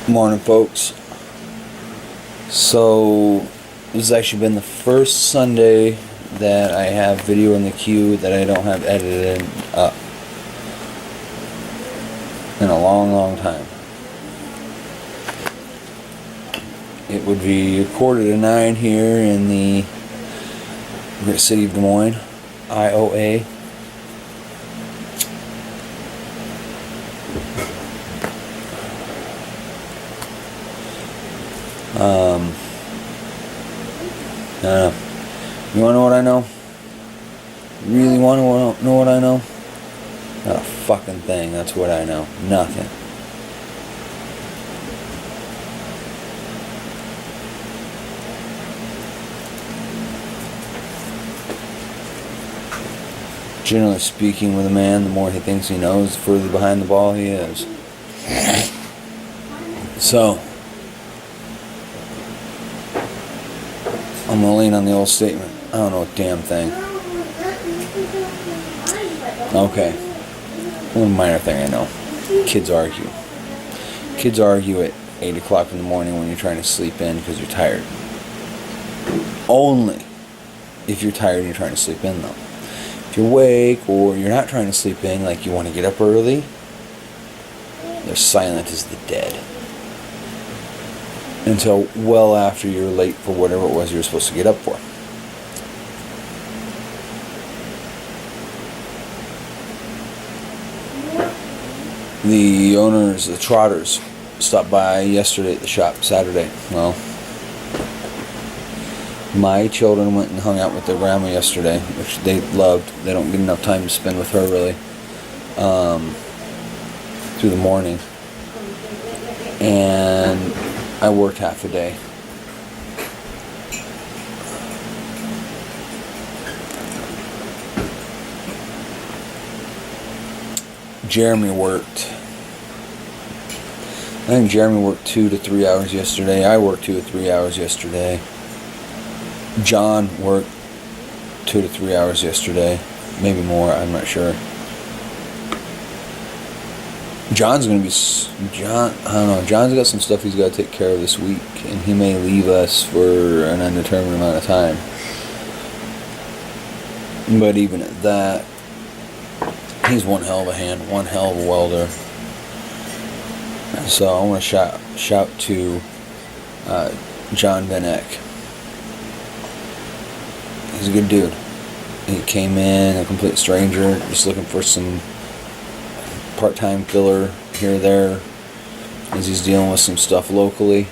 Morning, folks. So, this has actually been the first Sunday that I have video in the queue that I don't have edited up in a long time. It would be 8:45 here in the great city of Des Moines, Iowa. You wanna know what I know? You really wanna know what I know? Not a fucking thing. That's what I know. Nothing. Generally speaking, with a man, the more he thinks he knows, the further behind the ball he is. So, I'm gonna lean on the old statement. I don't know a damn thing. Okay. One minor thing I know. Kids argue. Kids argue at 8 o'clock in the morning when you're trying to sleep in because you're tired. Only if you're tired and you're trying to sleep in, though. If you're awake or you're not trying to sleep in, like you want to get up early, they're silent as the dead. Until well after you're late for whatever it was you were supposed to get up for. The owners, the Trotters, stopped by yesterday at the shop, Saturday. Well, my children went and hung out with their grandma yesterday, which they loved. They don't get enough time to spend with her, really, through the morning. And I worked half a day. Jeremy worked. I think Jeremy worked 2 to 3 hours yesterday. I worked 2 to 3 hours yesterday. John worked 2 to 3 hours yesterday. Maybe more, I'm not sure. John's going to be... I don't know. John's got some stuff he's got to take care of this week, and he may leave us for an undetermined amount of time. But even at that, he's one hell of a hand, one hell of a welder. So I want to shout to John Van Eck. He's a good dude. He came in, a complete stranger, just looking for some part-time filler here or there as he's dealing with some stuff locally.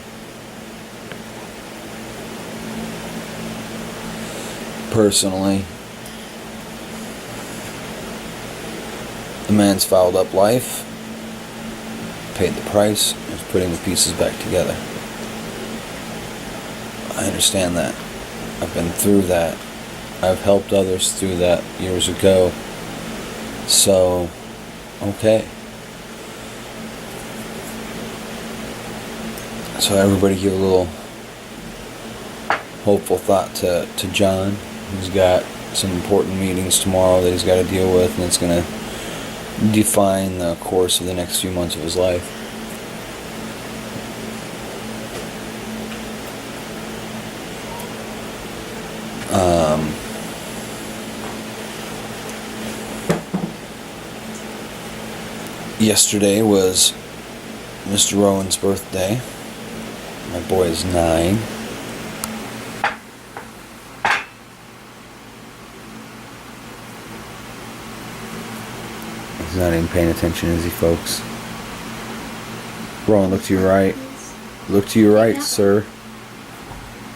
Personally, the man's fouled up life, paid the price, and is putting the pieces back together. I understand that. I've been through that. I've helped others through that years ago. So, okay. So everybody give a little hopeful thought to John. He's got some important meetings tomorrow that he's got to deal with, and it's going to define the course of the next few months of his life. Yesterday was Mr. Rowan's birthday. My boy is 9. He's not even paying attention, is he, folks? Rowan, look to your right. Look to your right, sir.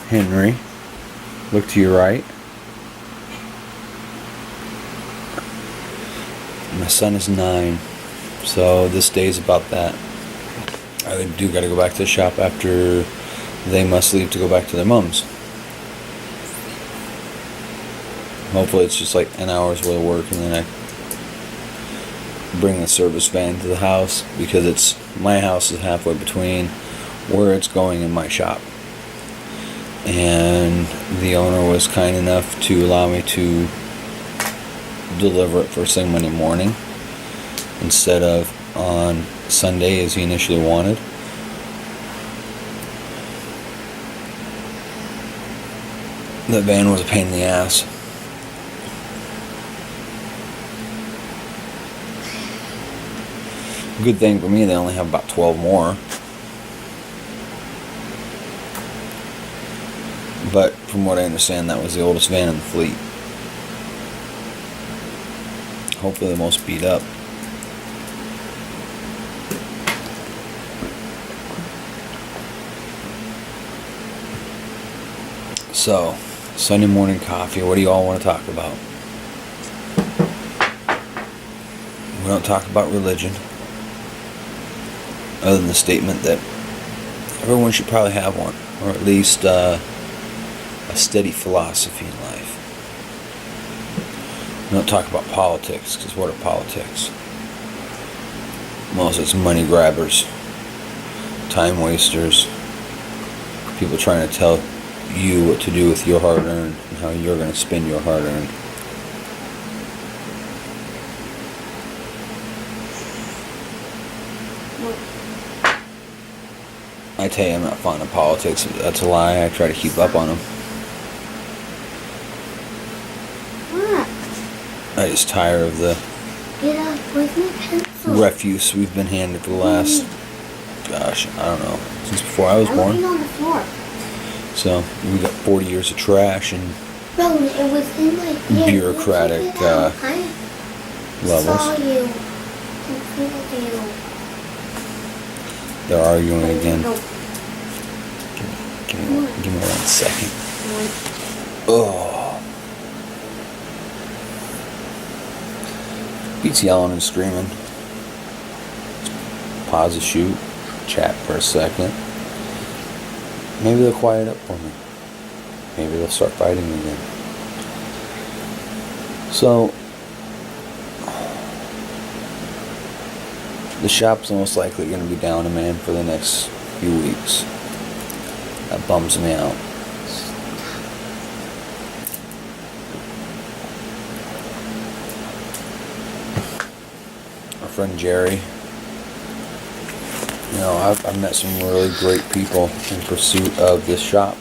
Henry, look to your right. My son is 9. So this day is about that. I do got to go back to the shop after they must leave to go back to their mums. Hopefully it's just like an hour's worth of work, and then I bring the service van to the house, because my house is halfway between where it's going and my shop. And the owner was kind enough to allow me to deliver it first thing Monday morning instead of on Sunday as he initially wanted. The van was a pain in the ass. Good thing for me, they only have about 12 more. But from what I understand, that was the oldest van in the fleet. Hopefully the most beat up. So, Sunday morning coffee, what do you all want to talk about? We don't talk about religion, other than the statement that everyone should probably have one, or at least a steady philosophy in life. We don't talk about politics, because what are politics? Most it's money grabbers, time wasters, people trying to tell you what to do with your hard-earned and how you're going to spend your hard-earned. I tell you, I'm not fond of politics. That's a lie. I try to keep up on them. I just tire of the refuse we've been handed for the last, gosh, I don't know, since before I was born. On the floor. So we got 40 years of trash and Bro, it was in my ear. bureaucratic levels. Saw you. They're arguing again. No. Give me 1 second. Oh. Beats yelling and screaming. Pause the shoot. Chat for a second. Maybe they'll quiet up for me. Maybe they'll start fighting again. So, the shop's most likely going to be down a man for the next few weeks. That bums me out. Our friend Jerry. You know, I've met some really great people in pursuit of this shop.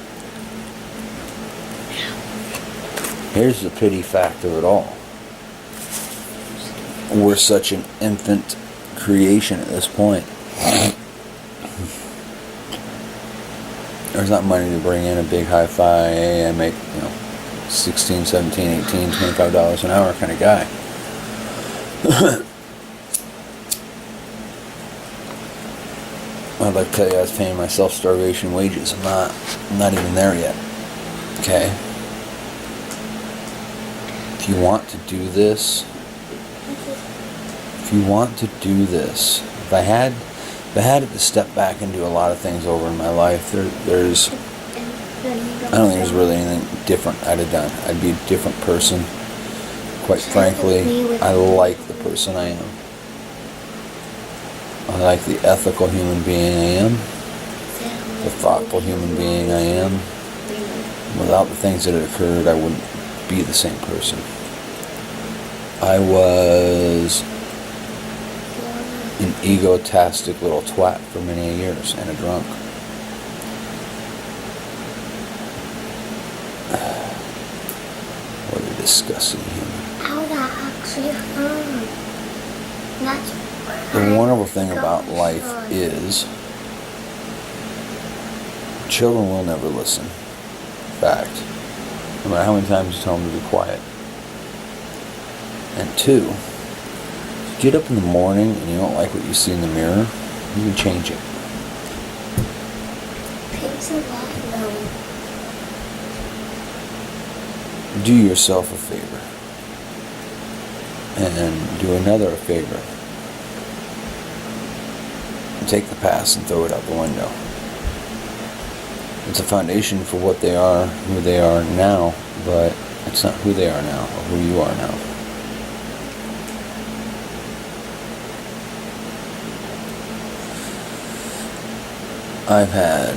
Here's the pity fact of it all. We're such an infant creation at this point. There's not money to bring in a big hi-fi, and make, you know, $16, $17, $18, $25 an hour kind of guy. I'd like to tell you I was paying myself starvation wages. I'm not even there yet. Okay? If you want to do this, if I had to step back and do a lot of things over in my life, there's I don't think there's really anything different I'd have done. I'd be a different person. Quite frankly, I like the person I am. I like the ethical human being I am, the thoughtful human being I am. Without the things that had occurred, I wouldn't be the same person. I was an egotastic little twat for many years, and a drunk. What a disgusting human. How that actually hurt. That's The wonderful thing about life is children will never listen. Fact. No matter how many times you tell them to be quiet. And two, if you get up in the morning and you don't like what you see in the mirror, you can change it. takes a lot, though. Do yourself a favor. And do another a favor. Take the past and throw it out the window. It's a foundation for what they are, who they are now, but it's not who they are now or who you are now. I've had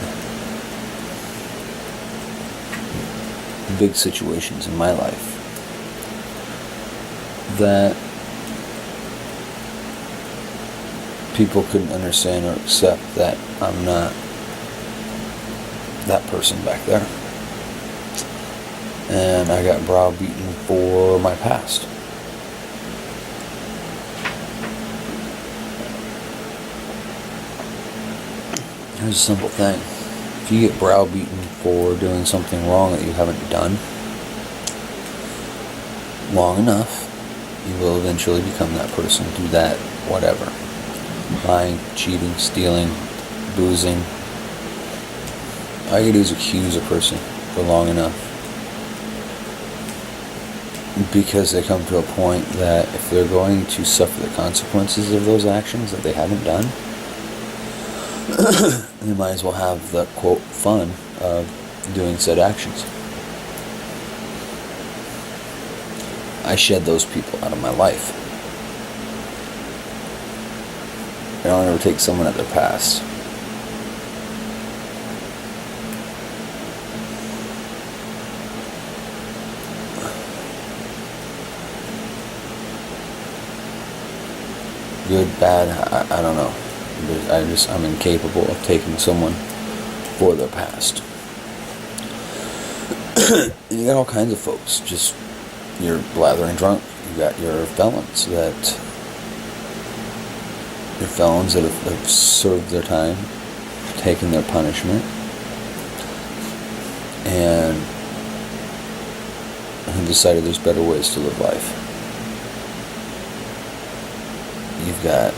big situations in my life that people couldn't understand or accept that I'm not that person back there. and I got browbeaten for my past. Here's a simple thing. If you get browbeaten for doing something wrong that you haven't done long enough, you will eventually become that person. Do that, whatever. Lying, cheating, stealing, boozing. All you do is accuse a person for long enough. Because they come to a point that if they're going to suffer the consequences of those actions that they haven't done, they might as well have the, quote, fun of doing said actions. I shed those people out of my life. I don't ever take someone at their past. Good, bad, I don't know. I'm incapable of taking someone for their past. And you got all kinds of folks. Just, you're blathering drunk. You got your felons that have served their time, taken their punishment, and have decided there's better ways to live life. You've got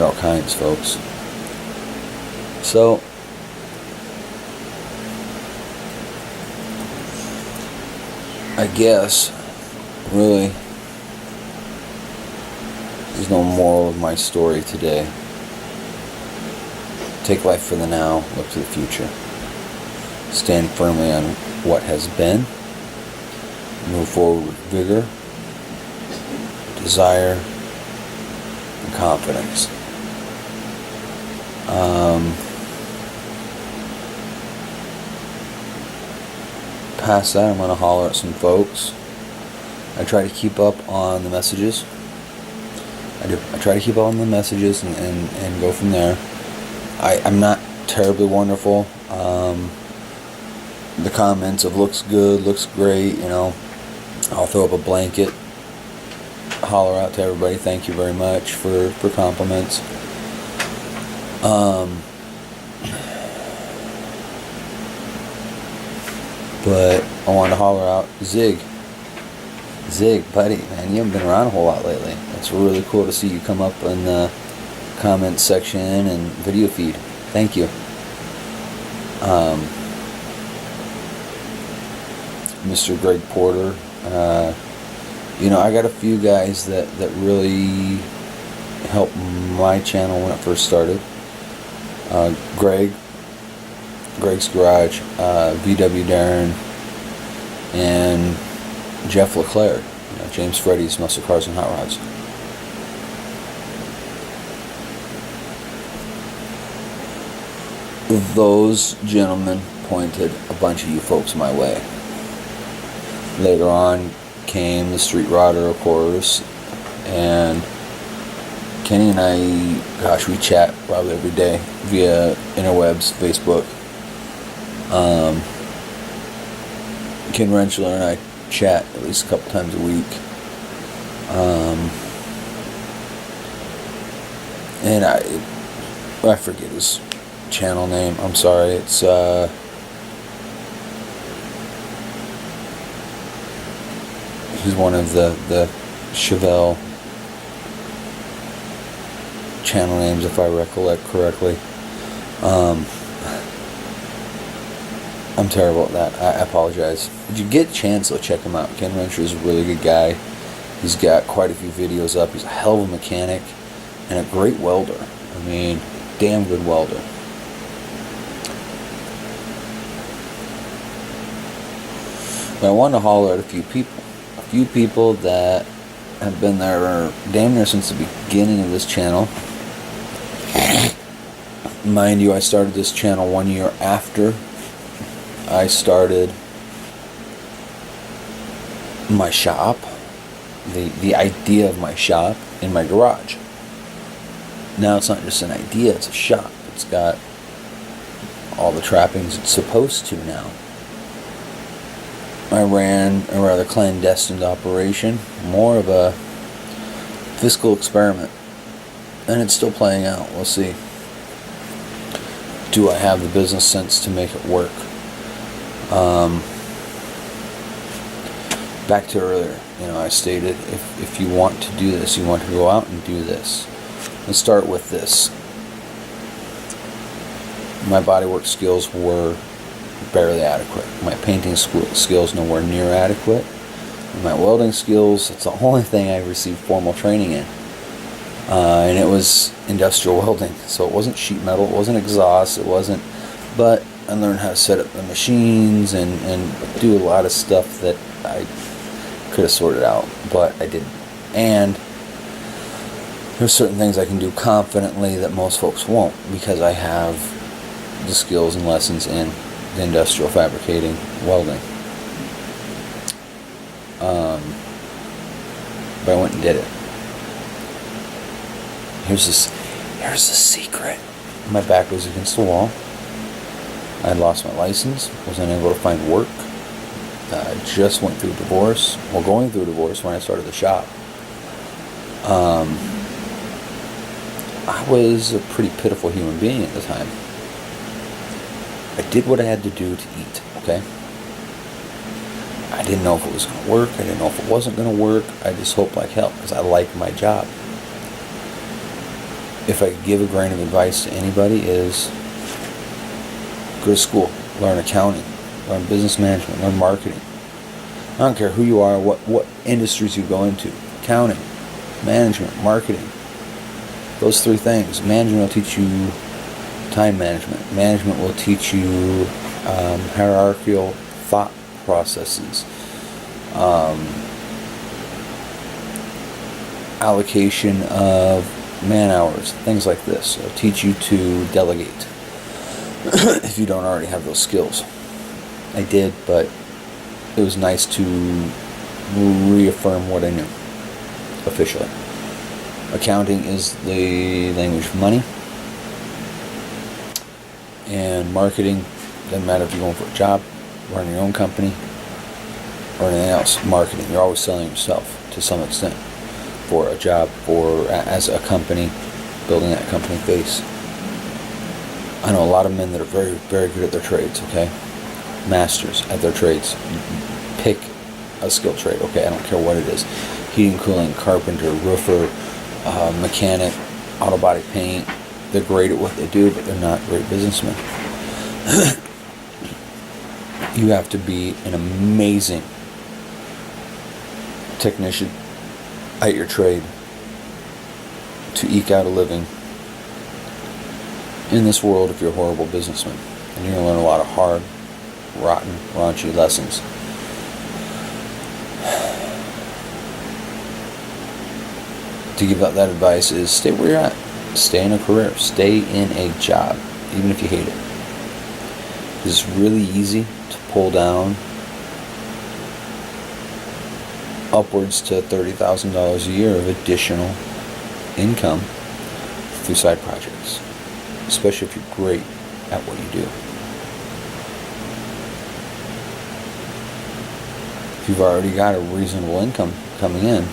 all kinds, folks. So, I guess, really, there's no moral of my story today. Take life for the now, look to the future. Stand firmly on what has been. Move forward with vigor, desire, and confidence. Past that, I'm going to holler at some folks. I try to keep up on the messages. I try to keep up on the messages and go from there. I'm not terribly wonderful. The comments of looks good, looks great, I'll throw up a blanket, holler out to everybody, thank you very much for compliments. But I wanted to holler out, Zig, buddy, man, you haven't been around a whole lot lately. It's really cool to see you come up in the comments section and video feed. Thank you. Mr. Greg Porter. I got a few guys that really helped my channel when it first started. Greg's Garage, VW Darren, and Jeff LeClaire, James Freddy's Muscle Cars and Hot Rods. Those gentlemen pointed a bunch of you folks my way. Later on came the Street Rodder, of course, and Kenny and I, we chat probably every day via interwebs, Facebook. Ken Rentschler and I chat at least a couple times a week. And I forget his channel name. I'm sorry. It's he's one of the Chevelle channel names, if I recollect correctly. I'm terrible at that. I apologize. If you get a chance, though, check him out. Ken Rentschler is a really good guy. He's got quite a few videos up. He's a hell of a mechanic and a great welder. I mean, damn good welder. But I want to holler at a few people. A few people that have been there damn near since the beginning of this channel. Mind you, I started this channel 1 year after I started my shop, the idea of my shop in my garage. Now it's not just an idea, it's a shop. It's got all the trappings it's supposed to now. I ran a rather clandestine operation, more of a fiscal experiment, and it's still playing out. We'll see. Do I have the business sense to make it work? Back to earlier, I stated if you want to do this, you want to go out and do this. Let's start with this. My bodywork skills were barely adequate. My painting skills nowhere near adequate. My welding skills, it's the only thing I received formal training in. And it was industrial welding. So it wasn't sheet metal, it wasn't exhaust, but I learned how to set up the machines and do a lot of stuff that I could have sorted out, but I didn't. And there's certain things I can do confidently that most folks won't, because I have the skills and lessons in the industrial fabricating welding. But I went and did it. Here's the secret. My back was against the wall. I had lost my license, was unable to find work. I just went through a divorce, going through a divorce when I started the shop. I was a pretty pitiful human being at the time. I did what I had to do to eat, okay? I didn't know if it was going to work. I didn't know if it wasn't going to work. I just hoped like hell, because I liked my job. If I could give a grain of advice to anybody, is go to school, learn accounting, learn business management, learn marketing. I don't care who you are, what industries you go into. Accounting, management, marketing. Those three things. Management will teach you time management. Management will teach you hierarchical thought processes. Allocation of man hours, things like this. It'll teach you to delegate if you don't already have those skills. I did, but it was nice to reaffirm what I knew officially. Accounting is the language of money, and marketing doesn't matter if you're going for a job, running your own company, or anything else. Marketing, you're always selling yourself to some extent for a job, or as a company, building that company base. I know a lot of men that are very, very good at their trades, okay? Masters at their trades. Pick a skill trade, okay? I don't care what it is. Heating, cooling, carpenter, roofer, mechanic, auto body paint. They're great at what they do, but they're not great businessmen. You have to be an amazing technician at your trade to eke out a living in this world if you're a horrible businessman. And you're going to learn a lot of hard, rotten, raunchy lessons. To give out that advice is stay where you're at. Stay in a career. Stay in a job, even if you hate it. It's really easy to pull down upwards to $30,000 a year of additional income through side projects, especially if you're great at what you do. If you've already got a reasonable income coming in,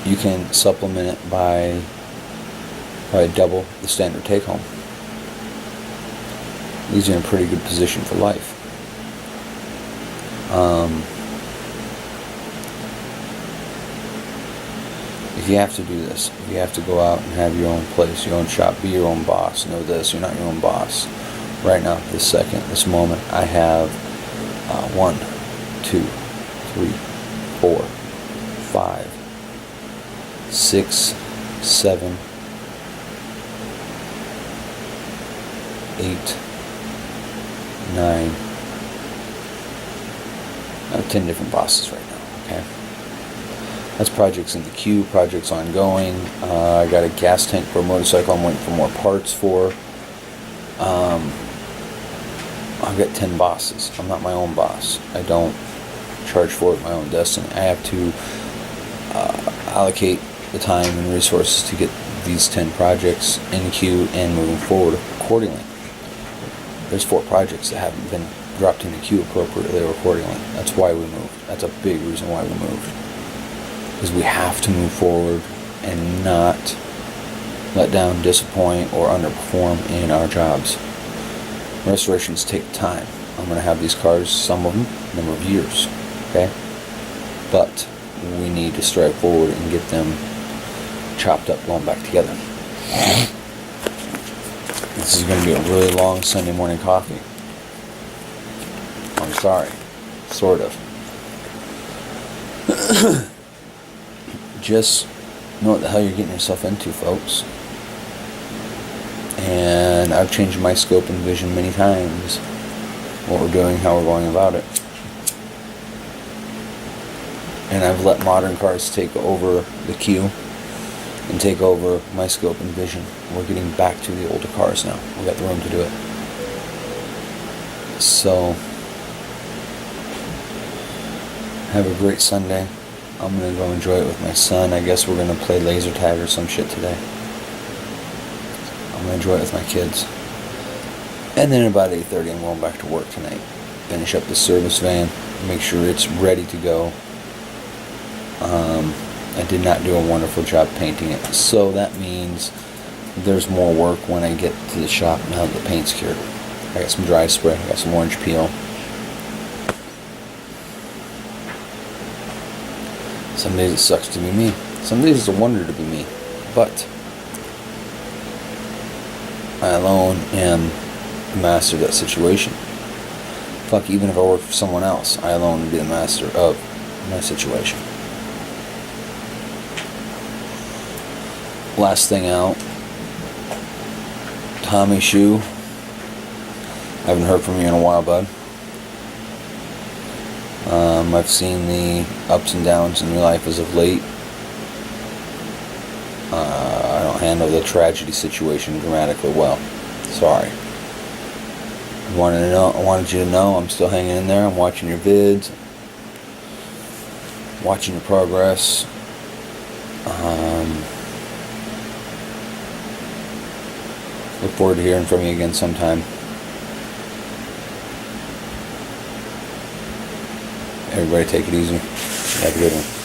you can supplement it by double the standard take home. Leaves you in a pretty good position for life. If you have to do this, if you have to go out and have your own place, your own shop, be your own boss, know this, you're not your own boss. Right now, this second, this moment, I have 1, 2, 3, 4, 5, 6, 7, 8, 9, 10 different bosses right now, okay? That's projects in the queue, projects ongoing. I got a gas tank for a motorcycle I'm waiting for more parts for. I've got 10 bosses. I'm not my own boss. I don't charge for it my own destiny. I have to allocate the time and resources to get these 10 projects in queue and moving forward accordingly. There's 4 projects that haven't been dropped in the queue appropriately or accordingly. That's why we moved. That's a big reason why we moved. Because we have to move forward and not let down, disappoint, or underperform in our jobs. Restorations take time. I'm going to have these cars, some of them, a number of years. Okay? But we need to strive forward and get them chopped up, going back together. This is going to be a really long Sunday morning coffee. I'm sorry. Sort of. Just know what the hell you're getting yourself into, folks. And I've changed my scope and vision many times. What we're doing, how we're going about it. And I've let modern cars take over the queue and take over my scope and vision. We're getting back to the older cars now. We got the room to do it. So, have a great Sunday. I'm going to go enjoy it with my son. I guess we're going to play laser tag or some shit today. I'm going to enjoy it with my kids. And then about 8:30 I'm going back to work tonight. Finish up the service van. Make sure it's ready to go. I did not do a wonderful job painting it. So that means there's more work when I get to the shop now that the paint's cured. I got some dry spray. I got some orange peel. Some days it sucks to be me. Some days it's a wonder to be me. But I alone am the master of that situation. Fuck, even if I work for someone else, I alone would be the master of my situation. Last thing out, Tommy Shoe. I haven't heard from you in a while, bud. I've seen the ups and downs in your life as of late. I don't handle the tragedy situation dramatically well. Sorry. I wanted you to know I'm still hanging in there. I'm watching your vids, watching your progress. Look forward to hearing from you again sometime. Everybody take it easy. Have a good one.